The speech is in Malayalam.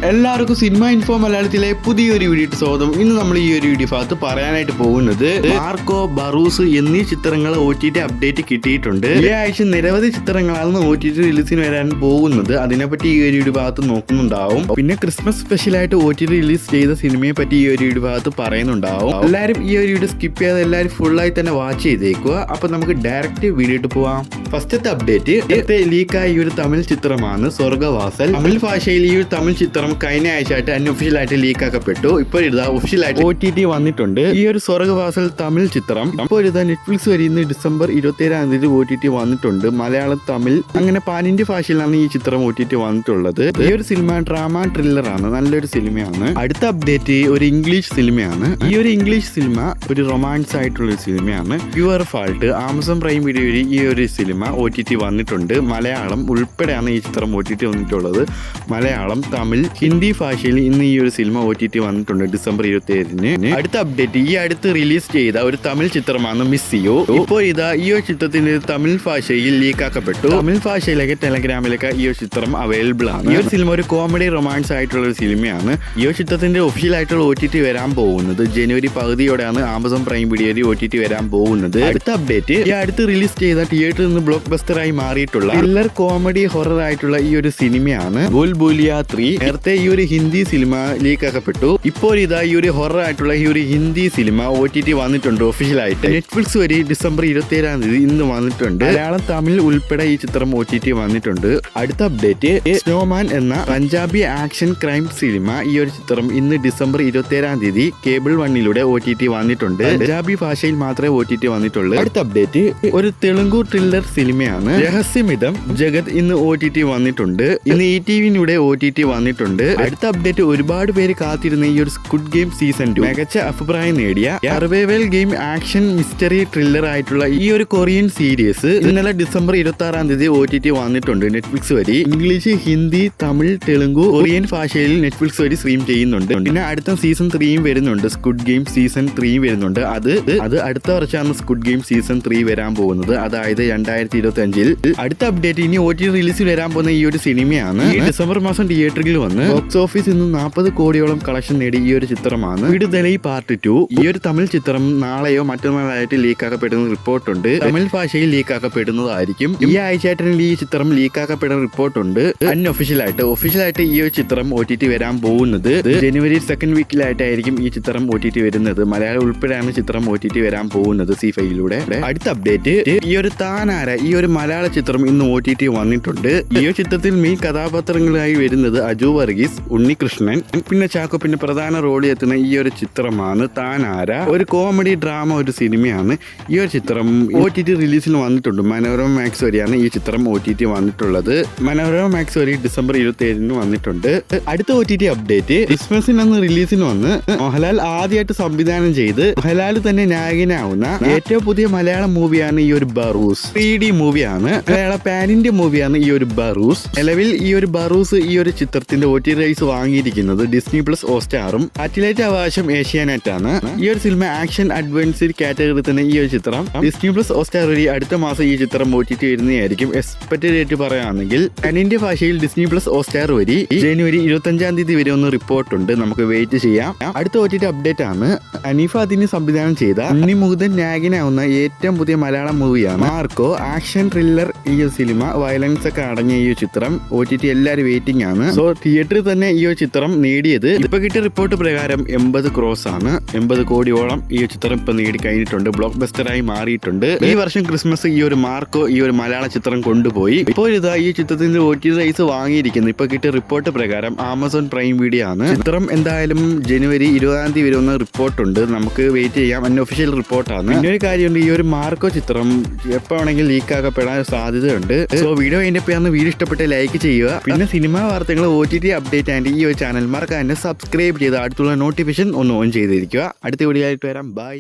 എല്ലാവർക്കും സിനിമ ഇൻഫോ മലയാളത്തിലെ പുതിയൊരു വീഡിയോ സ്വാഗതം. ഇന്ന് നമ്മൾ ഈ ഒരു വീഡിയോ ഭാഗത്ത് പറയാനായിട്ട് പോകുന്നത് മാർക്കോ, ബറൂസ് എന്നീ ചിത്രങ്ങൾ OTT അപ്ഡേറ്റ് കിട്ടിയിട്ടുണ്ട്. ഈ ആഴ്ച നിരവധി ചിത്രങ്ങളാണ് OTT റിലീസിന് വരാൻ പോകുന്നത്. അതിനെപ്പറ്റി ഈ ഒരു വീഡിയോ ഭാഗത്ത് നോക്കുന്നുണ്ടാവും. പിന്നെ ക്രിസ്മസ് സ്പെഷ്യലായിട്ട് OTT റിലീസ് ചെയ്ത സിനിമയെ പറ്റി ഈ ഒരു വീഡിയോ ഭാഗത്ത് പറയുന്നുണ്ടാവും. എല്ലാവരും ഈ ഒരു വീഡിയോ സ്കിപ്പ് ചെയ്യാതെ എല്ലാവരും ഫുള്ളായി തന്നെ വാച്ച് ചെയ്തേക്കുക. അപ്പൊ നമുക്ക് ഡയറക്റ്റ് വീഡിയോ പോവാം. ഫസ്റ്റത്തെ അപ്ഡേറ്റ് നേരത്തെ ലീക്കായ ഈ ഒരു തമിഴ് ചിത്രമാണ് സ്വർഗവാസൽ. തമിഴ് ഭാഷയിൽ ഈ ഒരു തമിഴ് ചിത്രം കഴിഞ്ഞ ആഴ്ചയായിട്ട് അൺഒഫീഷ്യലായിട്ട് ലീക്ക് ആക്കപ്പെട്ടു. ഇപ്പോൾ ഇതാ ഒഫീഷ്യലായിട്ട് OTT വന്നിട്ടുണ്ട്. ഈ ഒരു സ്വർഗവാസൽ തമിഴ് ചിത്രം ഇപ്പോൾ ഇതാ നെറ്റ്ഫ്ലിക്സ് വരെ ഇന്ന് ഡിസംബർ 27 OTT വന്നിട്ടുണ്ട്. മലയാളം, തമിഴ് അങ്ങനെ പാൻ ഇന്ത്യ ഭാഷയിലാണ് ഈ ചിത്രം OTT വന്നിട്ടുള്ളത്. ഈ ഒരു സിനിമ ഡ്രാമ ത്രില്ലറാണ്, നല്ലൊരു സിനിമയാണ്. അടുത്ത അപ്ഡേറ്റ് ഒരു ഇംഗ്ലീഷ് സിനിമയാണ്. ഈ ഒരു ഇംഗ്ലീഷ് സിനിമ ഒരു റൊമാൻസ് ആയിട്ടുള്ള ഒരു സിനിമയാണ്. Your fault Amazon prime video വഴി ഈ ഒരു സിനിമ OTT വന്നിട്ടുണ്ട്. മലയാളം ഉൾപ്പെടെയാണ് ഈ ചിത്രം OTT വന്നിട്ടുള്ളത്. മലയാളം, തമിഴ്, ഹിന്ദി ഭാഷയിൽ ഇന്ന് ഈ ഒരു സിനിമ OTT വന്നിട്ടുണ്ട് ഡിസംബർ 27. അടുത്ത അപ്ഡേറ്റ് ഈ അടുത്ത് റിലീസ് ചെയ്ത ഒരു തമിഴ് ചിത്രമാണ് മിസ് യു. ഇപ്പോൾ ഇതാ ഈ ഒരു ചിത്രത്തിന്റെ തമിഴ് ഭാഷയിൽ ലീക്ക് ആക്കപ്പെട്ടു. തമിഴ് ഭാഷയിലേക്ക് ടെലഗ്രാമിലേക്ക് ഈ ഒരു ചിത്രം അവൈലബിൾ ആണ്. ഈ ഒരു സിനിമ ഒരു കോമഡി റൊമാൻസ് ആയിട്ടുള്ള ഒരു സിനിമയാണ്. ഈ ഒരു ചിത്രത്തിന്റെ ഒഫീഷ്യൽ ആയിട്ടുള്ള OTT വരാൻ പോകുന്നത് ജനുവരി പകുതിയോടെയാണ് ആമസോൺ പ്രൈം വീഡിയോ OTT വരാൻ പോകുന്നത്. അടുത്ത അപ്ഡേറ്റ് ഈ അടുത്ത് റിലീസ് ചെയ്ത തിയേറ്ററിൽ നിന്ന് ബ്ലോക്ക് ബസ്റ്ററായി മാറിയിട്ടുള്ള ത്രില്ലർ കോമഡി ഹൊറർ ആയിട്ടുള്ള ഈ ഒരു സിനിമയാണ് ബുൽബുലിയ 3. നേരത്തെ ഈ ഒരു ഹിന്ദി സിനിമ ലീക്ക് ആക്കപ്പെട്ടു. ഇപ്പോൾ ഇതാ ഈ ഒരു ഹൊറർ ആയിട്ടുള്ള ഈ ഒരു ഹിന്ദി സിനിമ OTT വന്നിട്ടുണ്ട് ഒഫീഷ്യലായിട്ട്. നെറ്റ്ഫ്ലിക്സ് വരെ ഡിസംബർ 27 ഇന്ന് വന്നിട്ടുണ്ട്. മലയാളം, തമിഴ് ഉൾപ്പെടെ ഈ ചിത്രം OTT വന്നിട്ടുണ്ട്. അടുത്ത അപ്ഡേറ്റ് സ്നോമാൻ എന്ന പഞ്ചാബി ആക്ഷൻ ക്രൈം സിനിമ. ഈ ഒരു ചിത്രം ഇന്ന് ഡിസംബർ 27 കേബിൾ 1 OTT വന്നിട്ടുണ്ട്. പഞ്ചാബി ഭാഷയിൽ മാത്രമേ OTT വന്നിട്ടുള്ളൂ. അടുത്ത അപ്ഡേറ്റ് ഒരു തെലുങ്കു ത്രില്ലർ സിനിമയാണ് രഹസ്യമിതം ജഗത്. ഇന്ന് OTT വന്നിട്ടുണ്ട്. ഇന്ന് ETV OTT വന്നിട്ടുണ്ട്. അടുത്ത അപ്ഡേറ്റ് ഒരുപാട് പേര് കാത്തിരുന്ന ഈ ഒരു സ്ക്വിഡ് ഗെയിം സീസൺ 2 മികച്ച അഭിപ്രായം നേടിയ survival game action mystery thriller ആയിട്ടുള്ള ഈ ഒരു കൊറിയൻ സീരീസ് ഇന്നലെ ഡിസംബർ 26 OTT വന്നിട്ടുണ്ട് നെറ്റ്ഫ്ലിക്സ് വഴി. ഇംഗ്ലീഷ്, ഹിന്ദി, തമിഴ്, തെലുങ്കു, കൊറിയൻ ഭാഷയിൽ നെറ്റ്ഫ്ലിക്സ് വഴി സ്ട്രീം ചെയ്യുന്നുണ്ട്. പിന്നെ അടുത്ത സീസൺ 3 വരുന്നുണ്ട്. സ്ക്വിഡ് ഗെയിം സീസൺ 3 വരുന്നുണ്ട്. അത് അടുത്ത വർഷമാണ് സ്ക്വിഡ് ഗെയിം സീസൺ 3 വരാൻ പോകുന്നത്, അതായത് 2025. അടുത്ത അപ്ഡേറ്റ് ഇനി OTT റിലീസിൽ വരാൻ പോകുന്ന ഈ ഒരു സിനിമയാണ്. ഈ ഡിസംബർ മാസം തിയേറ്ററിൽ വന്ന് ബോക്സ് ഓഫീസിൽ നിന്ന് 40 കോടിയോളം കളക്ഷൻ നേടി ഈ ഒരു ചിത്രമാണ് വിടുതലൈ പാർട്ട് 2. ഈ ഒരു തമിഴ് ചിത്രം നാളെയോ മറ്റന്നാളായിട്ട് ലീക്ക് ആക്കപ്പെടുന്ന റിപ്പോർട്ടുണ്ട്. തമിഴ് ഭാഷയിൽ ലീക്ക് ആക്കപ്പെടുന്നതായിരിക്കും. ഈ ആഴ്ചയായിട്ട് ഈ ചിത്രം ലീക്ക് ആക്കപ്പെടുന്ന റിപ്പോർട്ടുണ്ട്. അൺഒഫീഷ്യലായിട്ട് ഒഫീഷ്യലായിട്ട് ഈ ഒരു ചിത്രം OTT വരാൻ പോകുന്നത് ജനുവരി 2nd വീക്കിലായിട്ടായിരിക്കും ഈ ചിത്രം OTT വരുന്നത്. മലയാളം ഉൾപ്പെടെയാണ് ചിത്രം OTT വരാൻ പോകുന്നത് C5. അടുത്ത അപ്ഡേറ്റ് ഈ ഒരു താനാര ഈ ഒരു മലയാള ചിത്രം ഇന്ന് OTT വന്നിട്ടുണ്ട്. ഈ ഒരു ചിത്രത്തിൽ മെയിൻ കഥാപാത്രങ്ങളായി വരുന്നത് അജു വർഗീസ്, ഉണ്ണികൃഷ്ണൻ, പിന്നെ ചാക്കോ. പിന്നെ പ്രധാന റോളിൽ എത്തുന്ന ഈ ഒരു ചിത്രമാണ് താനാര. ഒരു കോമഡി ഡ്രാമ ഒരു സിനിമയാണ്. ഈ ഒരു ചിത്രം OTT റിലീസിന് വന്നിട്ടുണ്ട്. മനോരമ മാക്സ് വരെയാണ് ഈ ചിത്രം OTT വന്നിട്ടുള്ളത്. മനോരമ മാക്സ് വരെ ഡിസംബർ 27 വന്നിട്ടുണ്ട്. അടുത്ത OTT അപ്ഡേറ്റ് ക്രിസ്മസിന് റിലീസിന് വന്ന് മോഹൻലാൽ ആദ്യമായിട്ട് സംവിധാനം ചെയ്ത് മോഹൻലാൽ തന്നെ നായകനാവുന്ന ഏറ്റവും പുതിയ മലയാളം മൂവിയാണ് ഈ ഒരു ബറൂസ്. 3D മൂവിയാണ്. മലയാള പാൻ ഇന്ത്യ മൂവിയാണ് ഈ ഒരു ബറൂസ്. നിലവിൽ ഈ ഒരു ബറൂസ് ഈ ഒരു ചിത്രത്തിന്റെ OTT റൈറ്റ്സ് വാങ്ങിയിരിക്കുന്നത് ഡിസ്നി പ്ലസ് ഹോട്ട്സ്റ്റാറും സാറ്റലൈറ്റ് അവകാശം ഏഷ്യാനെറ്റ് ആണ്. ഈ ഒരു സിനിമ ആക്ഷൻ അഡ്വഞ്ചർ കാറ്റഗറി തന്നെ ഈ ഒരു ചിത്രം ഡിസ്നി പ്ലസ് ഹോട്ട്സ്റ്റാർ വഴി അടുത്ത മാസം ഈ ചിത്രം OTT വരുന്നതായിരിക്കും. എക്സ്പെക്ടഡ് ഡേറ്റ് പറയുകയാണെങ്കിൽ പാൻ ഇന്ത്യ ഭാഷയിൽ ഡിസ്നി പ്ലസ് ഹോട്ട്സ്റ്റാർ വഴി ജനുവരി 25 വരെ ഒന്ന് റിപ്പോർട്ടുണ്ട്. നമുക്ക് വെയിറ്റ് ചെയ്യാം. അടുത്ത OTT അപ്ഡേറ്റ് ആണ് അനീഫ അതിന് സംവിധാനം ചെയ്ത ഉണ്ണിമുകുന്ദൻ നായകനാവുന്ന ഏറ്റവും പുതിയ മലയാളം മൂവിയാണ് മാർക്കോ. ആക്ഷൻ ത്രില്ലർ ഈ ഒരു സിനിമ വയലൻസ് ഒക്കെ അടങ്ങിയ ഈ ചിത്രം OTT എല്ലാവരും വെയിറ്റിംഗ് ആണ്. സോ തിയേറ്ററിൽ തന്നെ ഈ ഒരു ചിത്രം നേടിയത് ഇപ്പൊ കിട്ടിയ റിപ്പോർട്ട് പ്രകാരം 80 ക്രോസ് ആണ്. 80 കോടിയോളം ഈ ചിത്രം ഇപ്പൊ നേടി കഴിഞ്ഞിട്ടുണ്ട്. ബ്ലോക്ക് ബസ്റ്ററായി മാറിയിട്ടുണ്ട്. ഈ വർഷം ക്രിസ്മസ് ഈ ഒരു മാർക്കോ ഈ ഒരു മലയാള ചിത്രം കൊണ്ടുപോയി. ഇപ്പോൾ ഇതാ ഈ ചിത്രത്തിന്റെ OTT റൈറ്റ്സ് വാങ്ങിയിരിക്കുന്നത് ഇപ്പൊ കിട്ടിയ റിപ്പോർട്ട് പ്രകാരം ആമസോൺ പ്രൈം വീഡിയോ ആണ്. ചിത്രം എന്തായാലും ജനുവരി 20 വരെ ഒന്ന് റിപ്പോർട്ടുണ്ട്. നമുക്ക് വെയിറ്റ് ചെയ്യാം. അൺഒഫീഷ്യൽ റിപ്പോർട്ടാണ്. പിന്നെ ഒരു കാര്യമുണ്ട്, ഈ ഒരു മാർക്കോ ചിത്രം എപ്പോ വേണമെങ്കിൽ ലീക്ക് ആക്കപ്പെടാൻ സാധ്യതയുണ്ട്. സോ വീഡിയോ അതിന്റെ വീഡിയോ ഇഷ്ടപ്പെട്ട് ലൈക്ക് ചെയ്യുക. പിന്നെ സിനിമാ വാർത്തകൾ OTT അപ്ഡേറ്റ് ആൻഡ് ഈ ഒരു ചാനൽ മറക്കാതെ സബ്സ്ക്രൈബ് ചെയ്ത് അടുത്തുള്ള നോട്ടിഫിക്കേഷൻ ഒന്ന് ഓൺ ചെയ്തിരിക്കുക. അടുത്ത വീഡിയോ ആയിട്ട് വരാം. ബൈ.